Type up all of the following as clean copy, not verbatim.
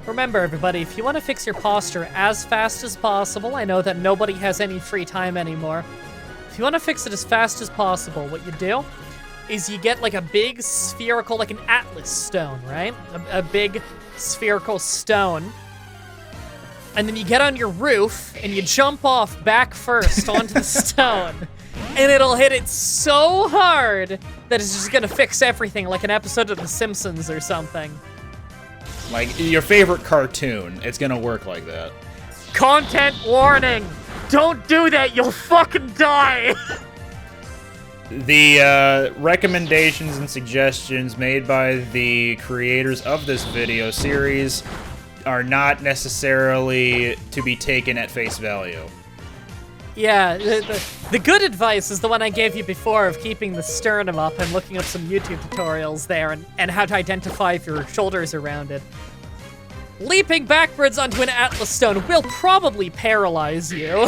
Remember, everybody, if you want to fix your posture as fast as possible, I know that nobody has any free time anymore. If you want to fix it as fast as possible, what you do is you get like a big spherical, like an atlas stone, right? A big spherical stone. And then you get on your roof and you jump off back first onto the stone. And it'll hit it so hard that it's just gonna fix everything, like an episode of The Simpsons or something. Like your favorite cartoon, it's gonna work like that. Content warning! Don't do that, you'll fucking die! The recommendations and suggestions made by the creators of this video series are not necessarily to be taken at face value. Yeah, the good advice is the one I gave you before of keeping the sternum up and looking up some YouTube tutorials there and how to identify if your shoulders are rounded. Leaping backwards onto an atlas stone will probably paralyze you.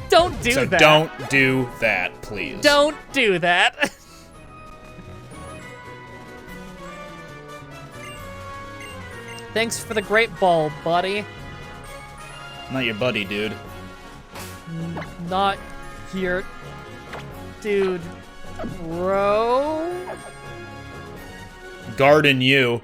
Don't do that. So don't do that, please. Don't do that. Thanks for the great ball, buddy. Not your buddy, dude. Not here, dude. Bro? Garden you.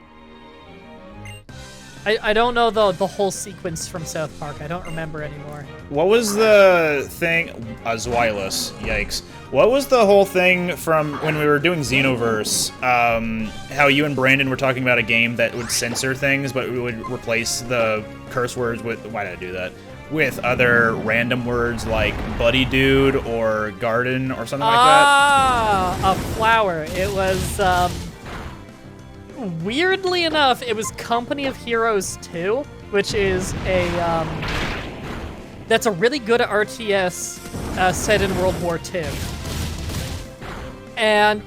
I don't know the whole sequence from South Park. I don't remember anymore. What was the thing? Zwilus. Yikes. What was the whole thing from when we were doing Xenoverse? How you and Brandon were talking about a game that would censor things, but we would replace the curse words with... Why did I do that? With other random words like buddy dude or garden or something like that? Ah, a flower. It was, weirdly enough, it was Company of Heroes 2, which is a, that's a really good RTS set in World War II. And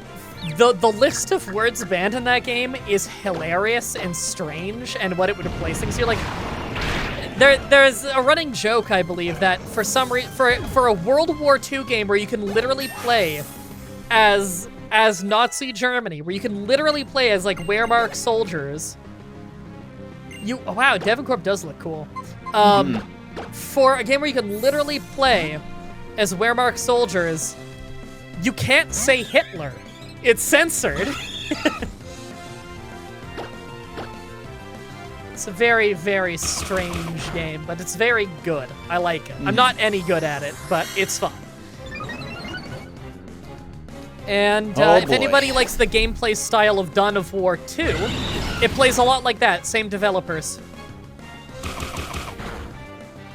the list of words banned in that game is hilarious and strange, and what it would replace things. You're like, there's a running joke, I believe, that for some reason, for a World War II game where you can literally play as Nazi Germany, where you can literally play as, like, Wehrmacht soldiers. Oh, wow, Devincorp does look cool. For a game where you can literally play as Wehrmacht soldiers, you can't say Hitler. It's censored. It's a very, very strange game, but it's very good. I like it. I'm not any good at it, but it's fun. And if anybody likes the gameplay style of Dawn of War 2, it plays a lot like that. Same developers.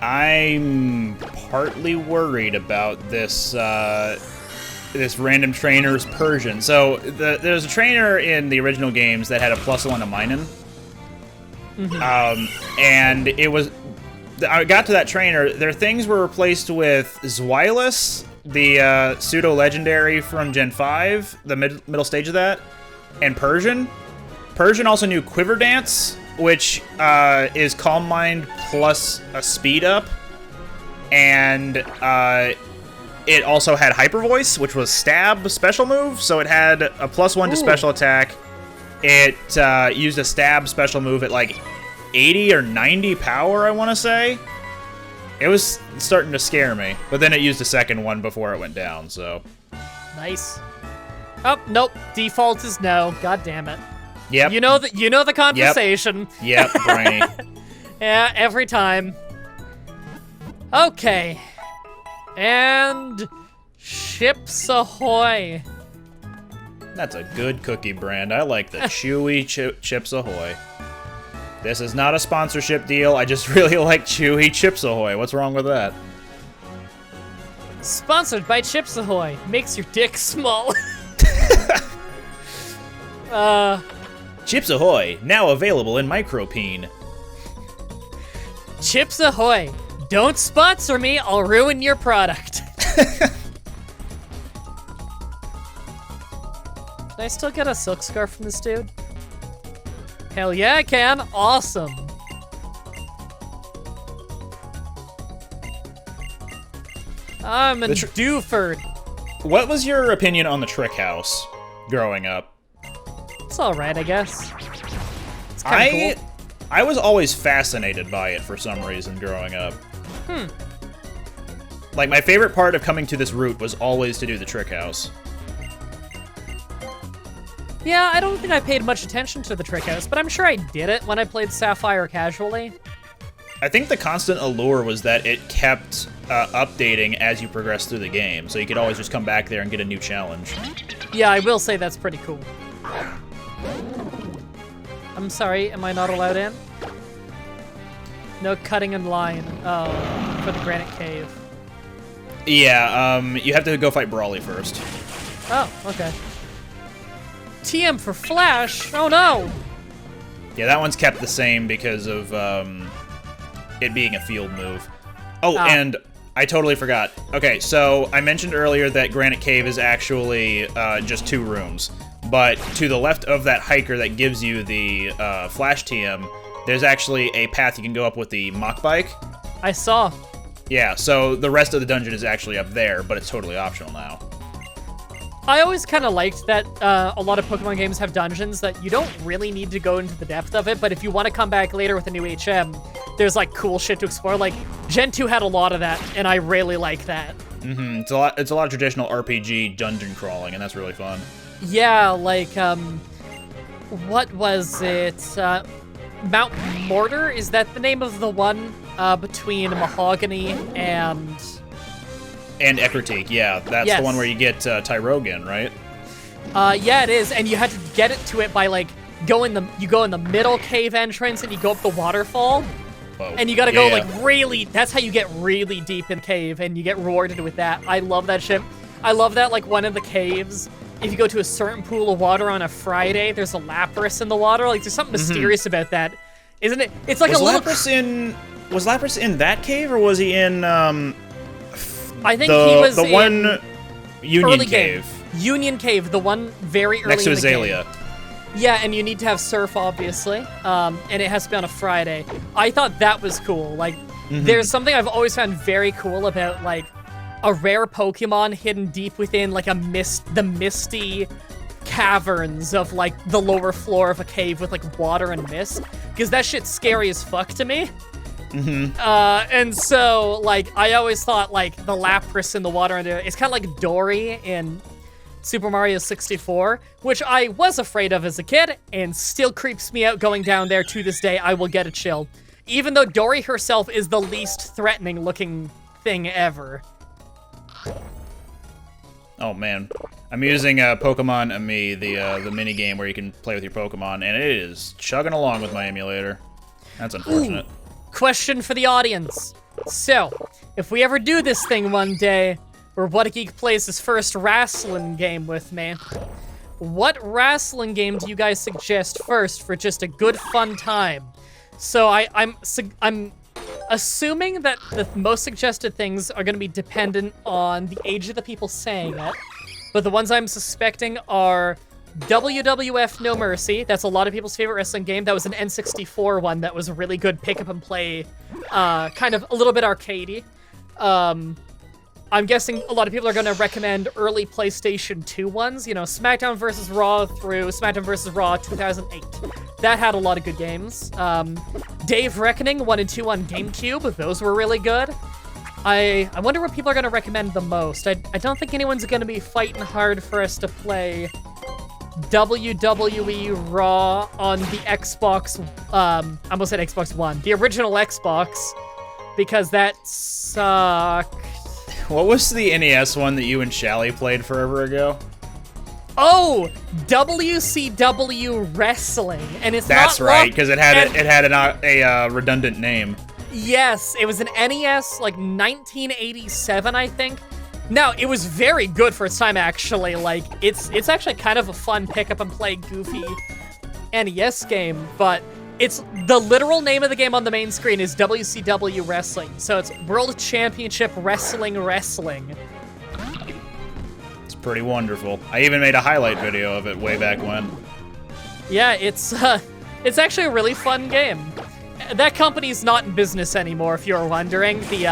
I'm partly worried about this this random trainer's Persian. So there's a trainer in the original games that had a +1 to Minen. And it was... I got to that trainer, their things were replaced with Zwilus, the pseudo-legendary from Gen 5, the middle stage of that, and Persian. Persian also knew Quiver Dance, which is Calm Mind plus a speed up, and it also had Hyper Voice, which was Stab special move, so it had a +1 to special attack. It used a Stab special move at like 80 or 90 power, I want to say. It was starting to scare me, but then it used a second one before it went down, so. Nice. Oh, nope. Default is no. God damn it. Yep. You know the conversation. Yep, brainy. Yeah, every time. Okay. And Chips Ahoy. That's a good cookie brand. I like the chewy Chips Ahoy. This is not a sponsorship deal. I just really like chewy Chips Ahoy. What's wrong with that? Sponsored by Chips Ahoy. Makes your dick small. Chips Ahoy, now available in Micropeen. Chips Ahoy. Don't sponsor me, I'll ruin your product. Can I still get a silk scarf from this dude? Hell yeah, I can. Awesome. I'm a dooferd. What was your opinion on the Trick House growing up? It's alright, I guess. It's kinda cool. I was always fascinated by it for some reason growing up. Like, my favorite part of coming to this route was always to do the trick house. Yeah, I don't think I paid much attention to the trick house, but I'm sure I did it when I played Sapphire casually. I think the constant allure was that it kept updating as you progressed through the game, so you could always just come back there and get a new challenge. Yeah, I will say that's pretty cool. I'm sorry, am I not allowed in? No cutting in line for the Granite Cave. Yeah, you have to go fight Brawly first. Oh, okay. TM for Flash? Oh no! Yeah, that one's kept the same because of it being a field move. Oh, and I totally forgot. Okay, so I mentioned earlier that Granite Cave is actually just 2 rooms. But to the left of that hiker that gives you the Flash TM, there's actually a path you can go up with the Mach Bike. I saw. Yeah, so the rest of the dungeon is actually up there, but it's totally optional now. I always kind of liked that a lot of Pokemon games have dungeons that you don't really need to go into the depth of it, but if you want to come back later with a new HM, there's like cool shit to explore. Like Gen 2 had a lot of that, and I really like that. Mm-hmm. It's a lot of traditional RPG dungeon crawling, and that's really fun. Yeah, like what was it? Mount Mortar? Is that the name of the one between Mahogany and Ecruteak, yeah. That's the one where you get Tyrogan, right? Yeah, it is, and you had to get it to it by like you go in the middle cave entrance and you go up the waterfall. Whoa. And you gotta go like really, that's how you get really deep in the cave and you get rewarded with that. I love that shit. I love that like one of the caves, if you go to a certain pool of water on a Friday, there's a Lapras in the water. Like there's something mysterious about that. Isn't it? It's like was Lapras in that cave or was he in I think he was the one Union Cave. Union Cave, the one very early next to in the Azalea. Game. Yeah, and you need to have Surf, obviously, and it has to be on a Friday. I thought that was cool. Like, there's something I've always found very cool about, like, a rare Pokemon hidden deep within, like, the misty caverns of, like, the lower floor of a cave with, like, water and mist. Because that shit's scary as fuck to me. And so, like, I always thought, like, the Lapras in the water under it's kind of like Dory in Super Mario 64, which I was afraid of as a kid, and still creeps me out going down there to this day. I will get a chill. Even though Dory herself is the least threatening looking thing ever. Oh man. I'm using Pokemon Ami, the mini game where you can play with your Pokemon, and it is chugging along with my emulator. That's unfortunate. Question for the audience. So, if we ever do this thing one day, where whattageek plays his first wrestling game with me, what wrestling game do you guys suggest first for just a good fun time? So I'm assuming that the most suggested things are going to be dependent on the age of the people saying it, but the ones I'm suspecting are WWF No Mercy. That's a lot of people's favorite wrestling game. That was an N64 one that was a really good pick up and play, kind of a little bit arcadey. I'm guessing a lot of people are going to recommend early PlayStation 2 ones. You know, SmackDown vs. Raw through SmackDown vs. Raw 2008. That had a lot of good games. Dave Reckoning 1 and 2 on GameCube. Those were really good. I wonder what people are going to recommend the most. I don't think anyone's going to be fighting hard for us to play WWE Raw on the Xbox, I almost said Xbox One. The original Xbox, because that sucked. What was the NES one that you and Shally played forever ago? Oh, WCW Wrestling, and it's that's not right, because it had a redundant name. Yes, it was an NES, like 1987, I think. Now, it was very good for its time, actually. Like, it's actually kind of a fun pick up and play goofy NES game, but it's the literal name of the game on the main screen is WCW Wrestling. So it's World Championship Wrestling. It's pretty wonderful. I even made a highlight video of it way back when. Yeah, it's actually a really fun game. That company's not in business anymore, if you're wondering. The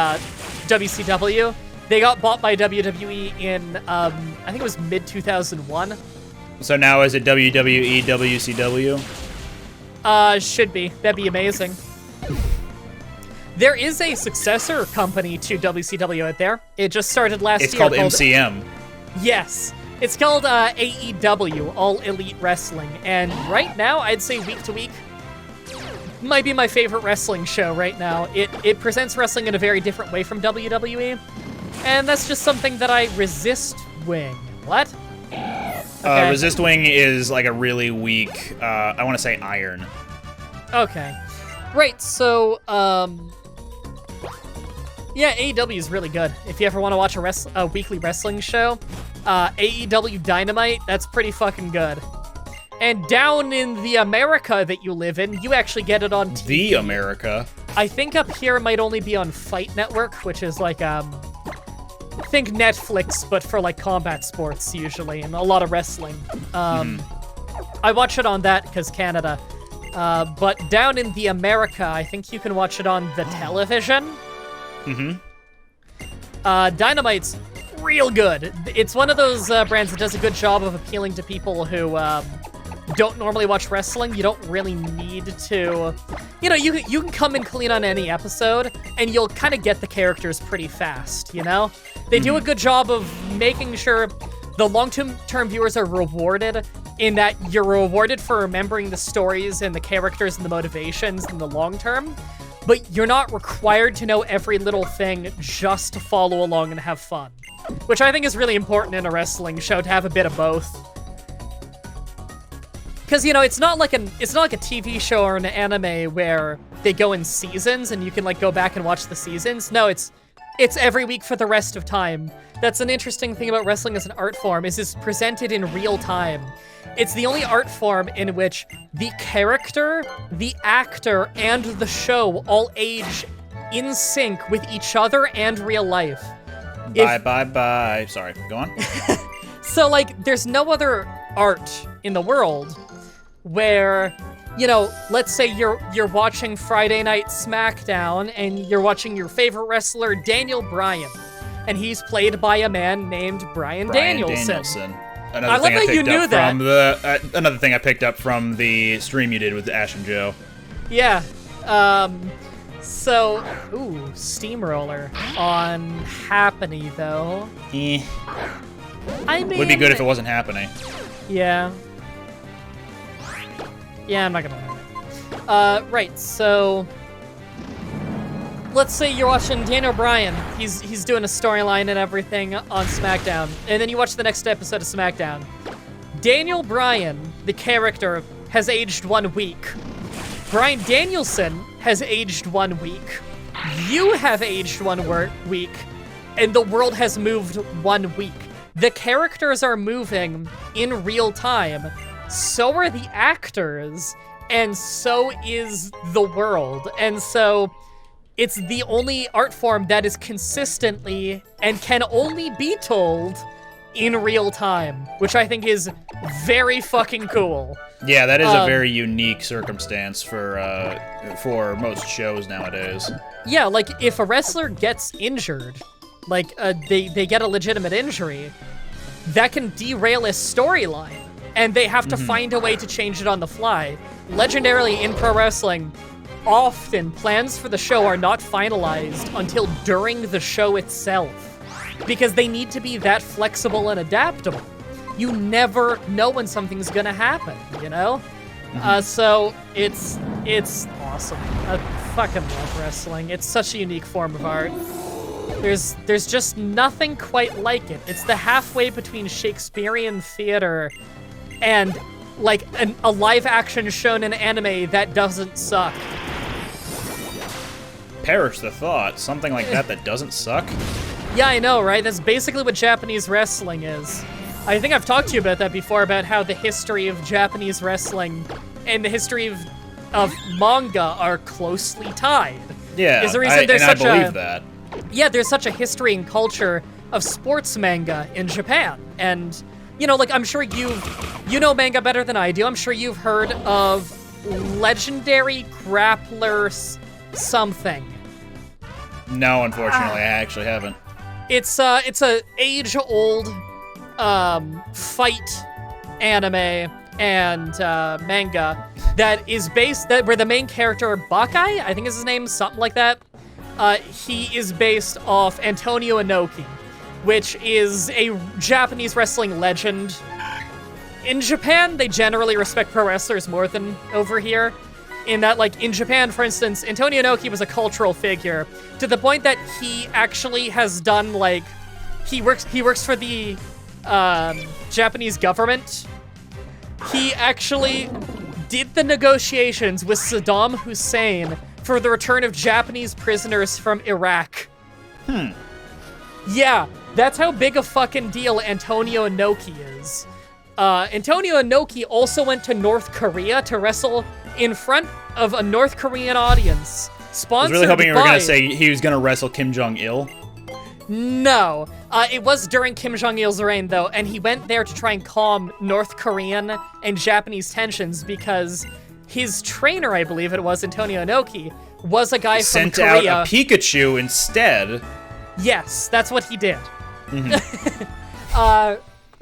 WCW. They got bought by WWE in, I think it was mid-2001. So now is it WWE WCW? Should be. That'd be amazing. There is a successor company to WCW out there. It just started last year. It's called MCM. Yes. It's called AEW, All Elite Wrestling. And right now, I'd say week to week, might be my favorite wrestling show right now. It presents wrestling in a very different way from WWE. And that's just something that I resist wing. What? Okay. Resist wing is like a really weak, I want to say iron. Okay. Right, so, yeah, AEW is really good. If you ever want to watch a weekly wrestling show, AEW Dynamite, that's pretty fucking good. And down in the America that you live in, you actually get it on TV. The America? I think up here it might only be on Fight Network, which is like, think Netflix, but for like combat sports usually, and a lot of wrestling. I watch it on that because Canada. But down in the America, I think you can watch it on the television. Dynamite's real good. It's one of those brands that does a good job of appealing to people who don't normally watch wrestling. You don't really need to... You know, you can come and clean on any episode, and you'll kind of get the characters pretty fast, you know? They do a good job of making sure the long-term viewers are rewarded in that you're rewarded for remembering the stories and the characters and the motivations in the long term, but you're not required to know every little thing just to follow along and have fun, which I think is really important in a wrestling show, to have a bit of both. Because, you know, it's not like a TV show or an anime where they go in seasons and you can like go back and watch the seasons. No, it's every week for the rest of time. That's an interesting thing about wrestling as an art form, is it's presented in real time. It's the only art form in which the character, the actor, and the show all age in sync with each other and real life. Bye. Sorry, go on. So, like, there's no other art in the world where, you know, let's say you're watching Friday Night SmackDown and you're watching your favorite wrestler, Daniel Bryan, and he's played by a man named Bryan Danielson. I love that you knew that. Another thing I picked up from the stream you did with Ash and Joe. Yeah. So, ooh, Steamroller on Happening, though. I mean... Would be good if it wasn't happening. Yeah. Yeah, I'm not gonna learn it. Right, so... Let's say you're watching Daniel Bryan. He's doing a storyline and everything on SmackDown. And then you watch the next episode of SmackDown. Daniel Bryan, the character, has aged 1 week. Bryan Danielson has aged 1 week. You have aged 1 week. And the world has moved 1 week. The characters are moving in real time. So are the actors. And so is the world. And so... it's the only art form that is consistently and can only be told in real time, which I think is very fucking cool. Yeah, that is a very unique circumstance for most shows nowadays. Yeah, like if a wrestler gets injured, like they get a legitimate injury, that can derail a storyline, and they have to find a way to change it on the fly. Legendarily in pro wrestling, often plans for the show are not finalized until during the show itself, because they need to be that flexible and adaptable. You never know when something's gonna happen, you know? So it's awesome. I fucking love wrestling. It's such a unique form of art. There's just nothing quite like it. It's the halfway between Shakespearean theater and like a live action shonen anime that doesn't suck. Perish the thought. Something like that doesn't suck? Yeah, I know, right? That's basically what Japanese wrestling is. I think I've talked to you about that before, about how the history of Japanese wrestling and the history of manga are closely tied. Yeah, is the reason I believe that. Yeah, there's such a history and culture of sports manga in Japan. And, you know, like, I'm sure you know manga better than I do. I'm sure you've heard of Legendary Grappler something. No, unfortunately, I actually haven't. It's a age-old fight anime and manga that is based, where the main character, Buckeye, I think is his name, something like that, he is based off Antonio Inoki, which is a Japanese wrestling legend. In Japan, they generally respect pro wrestlers more than over here. In that, like, in Japan, for instance, Antonio Inoki was a cultural figure to the point that he actually has done, like, he works for the Japanese government. He actually did the negotiations with Saddam Hussein for the return of Japanese prisoners from Iraq. Yeah, that's how big a fucking deal Antonio Inoki is. Antonio Inoki also went to North Korea to wrestle in front of a North Korean audience. Sponsored I was really hoping you were by... going to say he was going to wrestle Kim Jong-il. No. It was during Kim Jong-il's reign, though, and he went there to try and calm North Korean and Japanese tensions because his trainer, I believe it was, Antonio Inoki, was a guy from Korea. Sent out a Pikachu instead. Yes, that's what he did.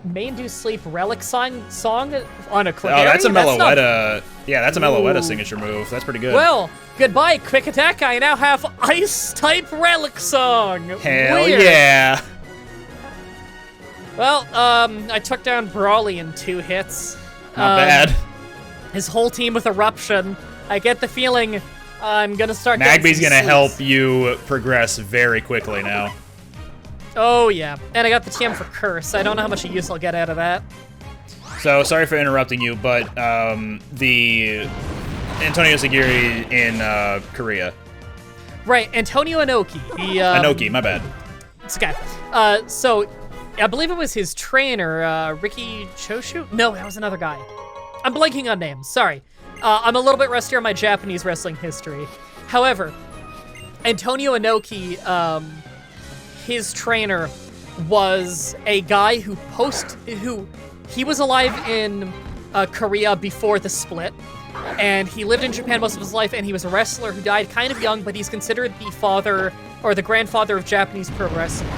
Main Do Sleep Relic song on a Clefairy? Oh, that's a Meloetta. Not... Yeah, that's a Meloetta signature move. That's pretty good. Well, goodbye, Quick Attack. I now have Ice-type Relic song. Hell Weird. yeah. Well, I took down Brawly in 2 hits. Not bad. His whole team with Eruption. I get the feeling I'm gonna start Magby's getting gonna some help sleeps. you progress very quickly now. Oh, yeah. And I got the TM for Curse. I don't know how much use I'll get out of that. So, sorry for interrupting you, but the Antonio Enzuigiri in Korea. Right, Antonio Inoki. Anoki, my bad. It's okay. So, I believe it was his trainer, Ricky Choshu? No, that was another guy. I'm blanking on names, sorry. I'm a little bit rusty on my Japanese wrestling history. However, Antonio Inoki, his trainer was a guy who he was alive in Korea before the split, and he lived in Japan most of his life, and he was a wrestler who died kind of young, but he's considered the father or the grandfather of Japanese pro wrestling.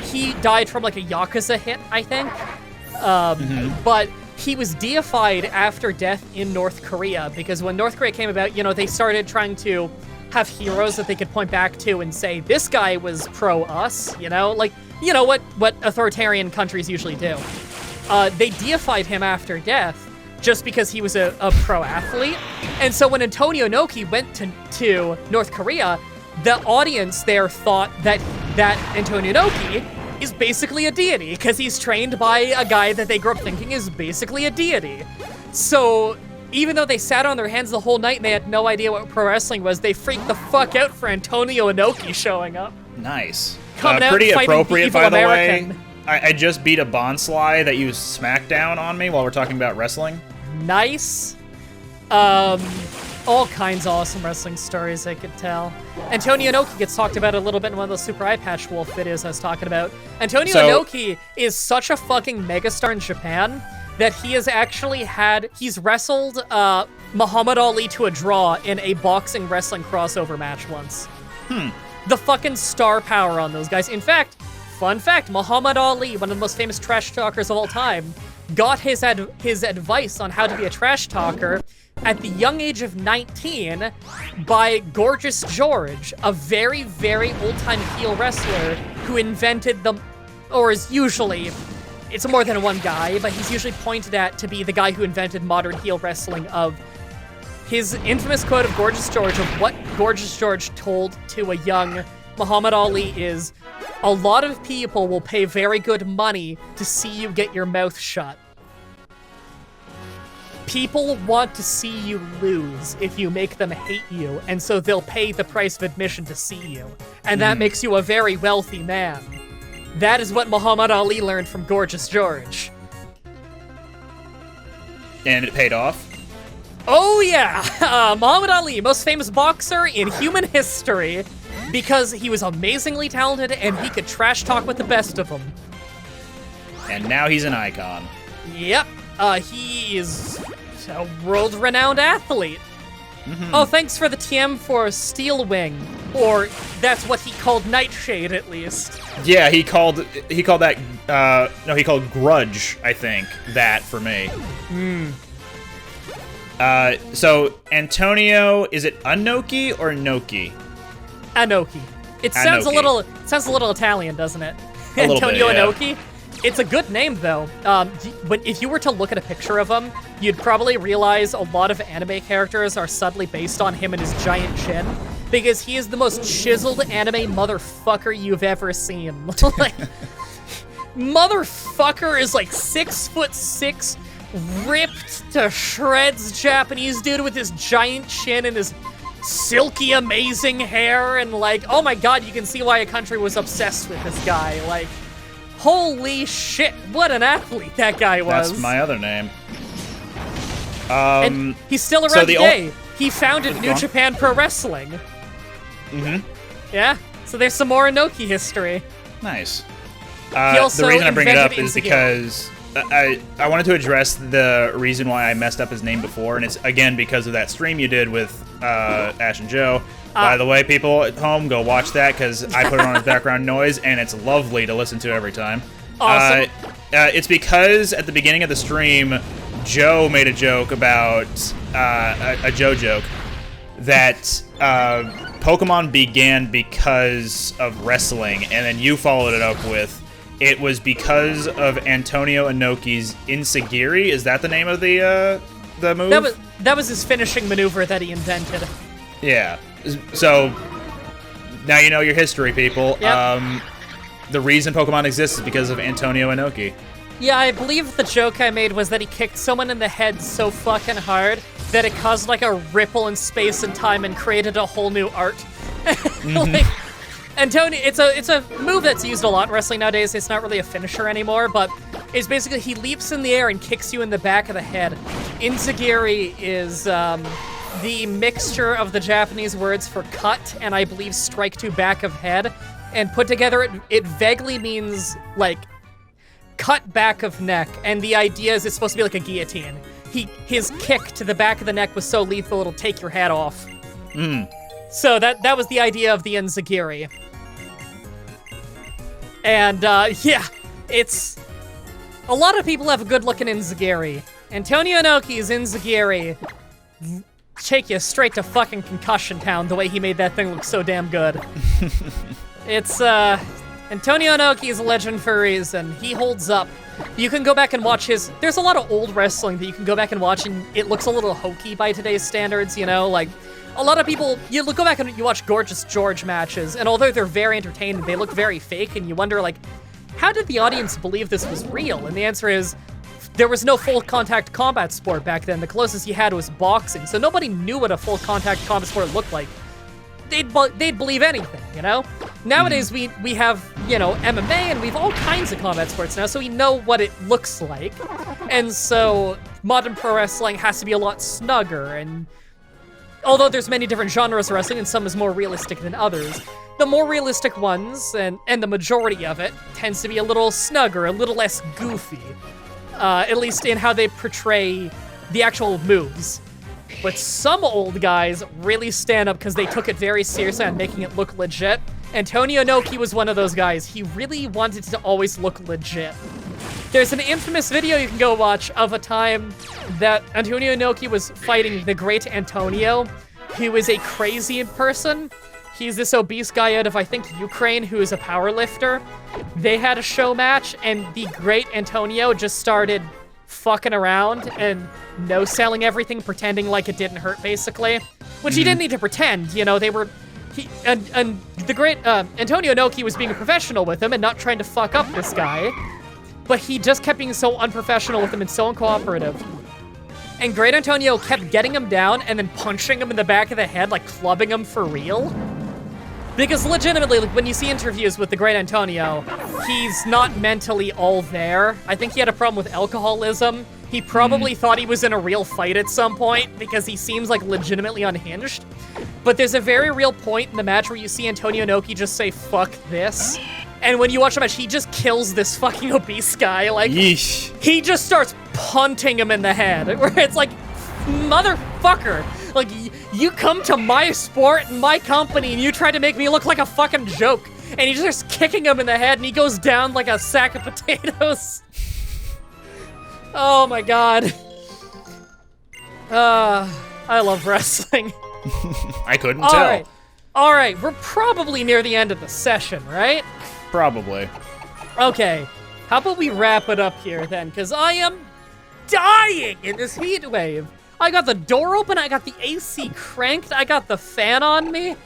He died from like a Yakuza hit, I think, but he was deified after death in North Korea, because when North Korea came about, you know, they started trying to have heroes that they could point back to and say, this guy was pro-us, you know? Like, you know, what authoritarian countries usually do. They deified him after death just because he was a pro-athlete. And so when Antonio Inoki went to North Korea, the audience there thought that Antonio Inoki is basically a deity because he's trained by a guy that they grew up thinking is basically a deity. So even though they sat on their hands the whole night and they had no idea what pro wrestling was, they freaked the fuck out for Antonio Inoki showing up. Nice. Coming out Pretty and fighting appropriate, the evil by the American. way. I just beat a Bonsly that used Smackdown on me while we're talking about wrestling. Nice. All kinds of awesome wrestling stories I could tell. Antonio Inoki gets talked about a little bit in one of those Super Eye Patch Wolf videos I was talking about. Antonio Inoki is such a fucking megastar in Japan that he has actually he's wrestled Muhammad Ali to a draw in a boxing wrestling crossover match once. The fucking star power on those guys. In fact, fun fact, Muhammad Ali, one of the most famous trash talkers of all time, got his advice on how to be a trash talker at the young age of 19 by Gorgeous George, a very, very old-time heel wrestler who invented it's more than one guy, but he's usually pointed at to be the guy who invented modern heel wrestling. Of his infamous quote of Gorgeous George, of what Gorgeous George told to a young Muhammad Ali is, a lot of people will pay very good money to see you get your mouth shut. People want to see you lose if you make them hate you, and so they'll pay the price of admission to see you. And that makes you a very wealthy man. That is what Muhammad Ali learned from Gorgeous George. And it paid off? Oh yeah! Muhammad Ali, most famous boxer in human history, because he was amazingly talented and he could trash talk with the best of them. And now he's an icon. Yep. He is a world-renowned athlete. Oh, thanks for the TM for Steel Wing. Or that's what he called Nightshade, at least. Yeah, he called that, he called Grudge, I think, that for me. So Antonio, is it Inoki or Noki? Anoki. It sounds Anoki. a little Italian, doesn't it? A little Antonio bit, yeah. Enoki. It's a good name though. If you were to look at a picture of him, you'd probably realize a lot of anime characters are subtly based on him and his giant chin, because he is the most chiseled anime motherfucker you've ever seen. Like, motherfucker is like 6'6", ripped to shreds Japanese dude with his giant chin and his silky, amazing hair, and like, oh my god, you can see why a country was obsessed with this guy. Like, holy shit, what an athlete that guy was. That's my other name. And he's still around today. He founded New Japan Pro Wrestling. Mm-hmm. Yeah, so there's some more Inoki history. Nice. The reason I bring it up is Enzuigiri. because I wanted to address the reason why I messed up his name before, and it's, again, because of that stream you did with Ash and Joe. By the way, people at home, go watch that, because I put it on as background noise, and it's lovely to listen to every time. Awesome. It's because at the beginning of the stream, Joe made a joke about, a Joe joke, that Pokemon began because of wrestling, and then you followed it up with, it was because of Antonio Inoki's Enzuigiri. Is that the name of the move? That was his finishing maneuver that he invented. Yeah. So now you know your history, people. Yep. The reason Pokemon exists is because of Antonio Inoki. Yeah, I believe the joke I made was that he kicked someone in the head so fucking hard that it caused like a ripple in space and time and created a whole new art. Like, Antonio, it's a move that's used a lot in wrestling nowadays. It's not really a finisher anymore, but it's basically he leaps in the air and kicks you in the back of the head. Enzuigiri is the mixture of the Japanese words for cut and I believe strike to back of head, and put together it vaguely means like cut back of neck, and the idea is it's supposed to be like a guillotine. His kick to the back of the neck was so lethal it'll take your head off. So that was the idea of the Enzuigiri. And yeah, it's a lot of people have a good looking Enzuigiri. Antonio Inoki's Enzuigiri take you straight to fucking Concussion Town the way he made that thing look so damn good. It's Antonio Inoki is a legend for a reason. He holds up. You can go back and watch there's a lot of old wrestling that you can go back and watch, and it looks a little hokey by today's standards, you know? Like, a lot of people, you go back and you watch Gorgeous George matches, and although they're very entertaining, they look very fake, and you wonder, like, how did the audience believe this was real? And the answer is, there was no full contact combat sport back then. The closest you had was boxing, so nobody knew what a full contact combat sport looked like. They'd believe anything, you know? Nowadays, we have, you know, MMA, and we have all kinds of combat sports now, so we know what it looks like. And so, modern pro wrestling has to be a lot snugger, and although there's many different genres of wrestling, and some is more realistic than others, the more realistic ones, and the majority of it, tends to be a little snugger, a little less goofy. At least in how they portray the actual moves. But some old guys really stand up because they took it very seriously on making it look legit. Antonio Inoki was one of those guys. He really wanted to always look legit. There's an infamous video you can go watch of a time that Antonio Inoki was fighting the great Antonio, who is a crazy person. He's this obese guy out of, I think, Ukraine, who is a power lifter. They had a show match, and the great Antonio just started fucking around and no-selling everything, pretending like it didn't hurt, basically. Which he didn't need to pretend, you know, they were... And the great Antonio Inoki was being a professional with him and not trying to fuck up this guy. But he just kept being so unprofessional with him and so uncooperative. And great Antonio kept getting him down and then punching him in the back of the head, like clubbing him for real. Because legitimately, like, when you see interviews with the great Antonio, he's not mentally all there. I think he had a problem with alcoholism. He probably thought he was in a real fight at some point because he seems like legitimately unhinged. But there's a very real point in the match where you see Antonio Inoki just say, "Fuck this." And when you watch the match, he just kills this fucking obese guy. Like, Yeesh. he just starts punting him in the head, where it's like, motherfucker. Like, you come to my sport and my company and you try to make me look like a fucking joke. And he just starts kicking him in the head and he goes down like a sack of potatoes. Oh my god. I love wrestling. I couldn't tell. All right, we're probably near the end of the session, right? Probably. Okay, how about we wrap it up here then, because I am dying in this heat wave. I got the door open, I got the AC cranked, I got the fan on me.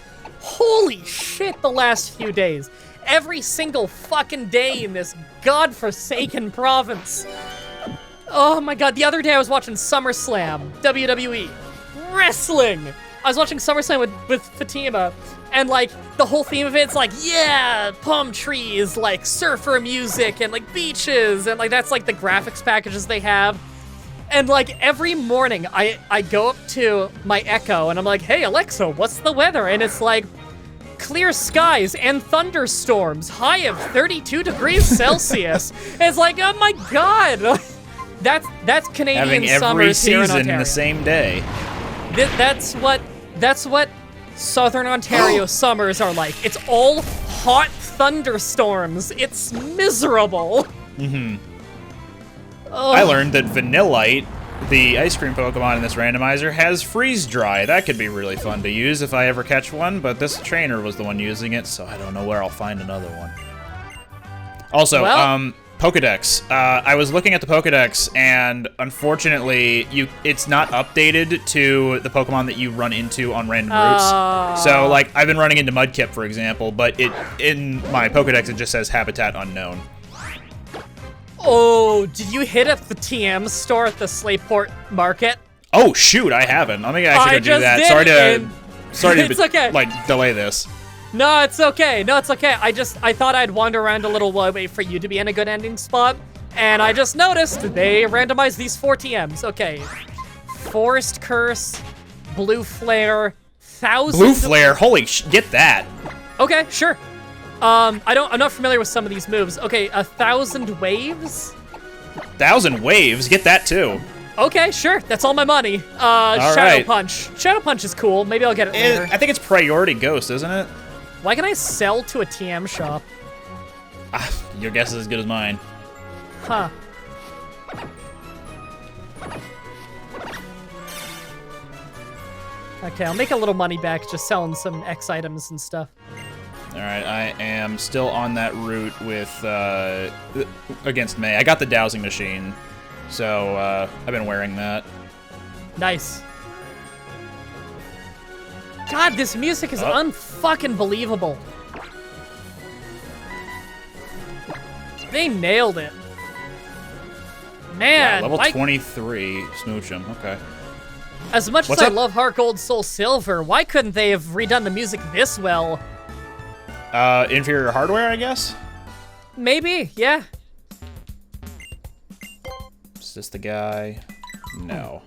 Holy shit, the last few days. Every single fucking day in this godforsaken province. Oh my god, the other day I was watching SummerSlam, WWE, wrestling. I was watching SummerSlam with Fatima, and like, the whole theme of it's like, yeah, palm trees, like surfer music, and like beaches, and like that's like the graphics packages they have. And like every morning I go up to my Echo and I'm like, hey Alexa, what's the weather? And it's like, clear skies and thunderstorms, high of 32 degrees Celsius. And it's like, oh my god. That's Canadian having every summers here in season Ontario. the same day. That's what Southern Ontario summers are like. It's all hot thunderstorms. It's miserable. Mm-hmm. I learned that Vanillite, the ice cream Pokemon in this randomizer, has freeze dry. That could be really fun to use if I ever catch one, but this trainer was the one using it, so I don't know where I'll find another one. Also, Pokedex. I was looking at the Pokedex, and unfortunately, it's not updated to the Pokemon that you run into on random routes. So, like, I've been running into Mudkip, for example, but in my Pokedex, it just says Habitat Unknown. Oh, did you hit up the TM store at the Slateport Market? Oh, shoot, I haven't. Let me actually go do that. Sorry to okay. like, delay this. No, it's okay. No, it's okay. I thought I'd wander around a little while, wait for you to be in a good ending spot, and I just noticed they randomized these 4 TMs. Okay. Forest Curse, Blue Flare, 1,000... Blue Flare, holy get that. Okay, sure. I'm not familiar with some of these moves. Okay, 1,000 Waves? 1,000 Waves? Get that too. Okay, sure. That's all my money. Shadow Punch. Shadow Punch is cool. Maybe I'll get it later. I think it's Priority Ghost, isn't it? Why can I sell to a TM shop? Your guess is as good as mine. Huh. Okay, I'll make a little money back just selling some X items and stuff. Alright, I am still on that route with, against May. I got the dowsing machine, so, I've been wearing that. Nice. God, this music is unfucking believable. They nailed it. Man, wow, level 23, Smoochum, okay. As much as I love Heart Gold, Soul Silver, why couldn't they have redone the music this well? Inferior hardware, I guess? Maybe, yeah. Is this the guy? No.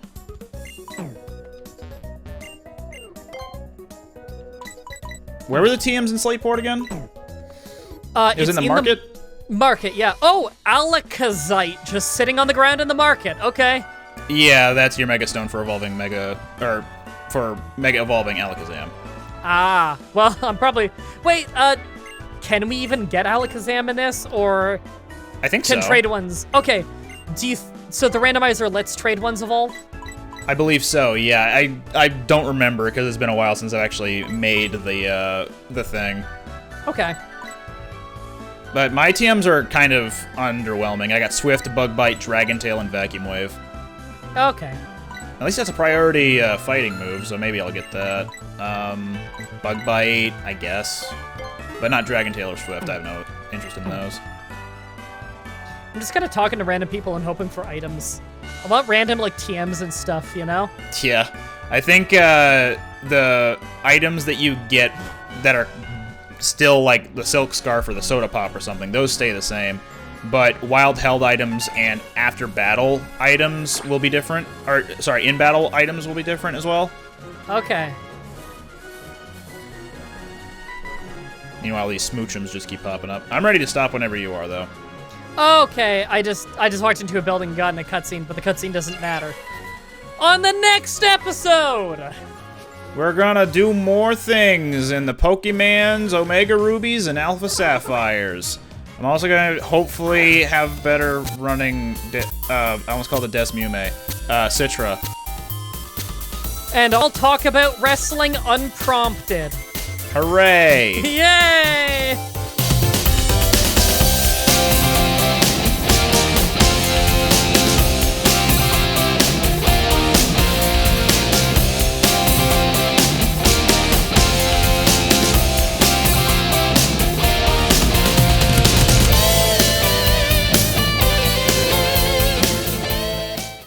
Where were the TMs in Slateport again? It was in the market? Market, yeah. Oh, Alakazite, just sitting on the ground in the market. Okay. Yeah, that's your Mega Stone for evolving for Mega Evolving Alakazam. Ah, well, I'm probably... Wait, can we even get Alakazam in this, or... I think so. Can trade ones... Okay, so the randomizer lets trade ones evolve? I believe so, yeah. I don't remember, because it's been a while since I've actually made the thing. Okay. But my TMs are kind of underwhelming. I got Swift, Bug Bite, Dragon Tail, and Vacuum Wave. Okay. At least that's a priority fighting move, so maybe I'll get that. Bug Bite, I guess. But not Dragon Tail or Swift, I have no interest in those. I'm just kind of talking to random people and hoping for items. I want random, like, TMs and stuff, you know? Yeah. I think the items that you get that are still, like, the Silk Scarf or the Soda Pop or something, those stay the same. But wild held items and after battle items will be different. Or, sorry, in battle items will be different as well. Okay. Meanwhile, these Smoochums just keep popping up. I'm ready to stop whenever you are, though. Okay, I just walked into a building and got in a cutscene, but the cutscene doesn't matter. On the next episode! We're gonna do more things in the Pokemons, Omega Rubies, and Alpha Sapphires. I'm also gonna hopefully have better running, I almost called it Desmume, Citra. And I'll talk about wrestling unprompted. Hooray! Yay!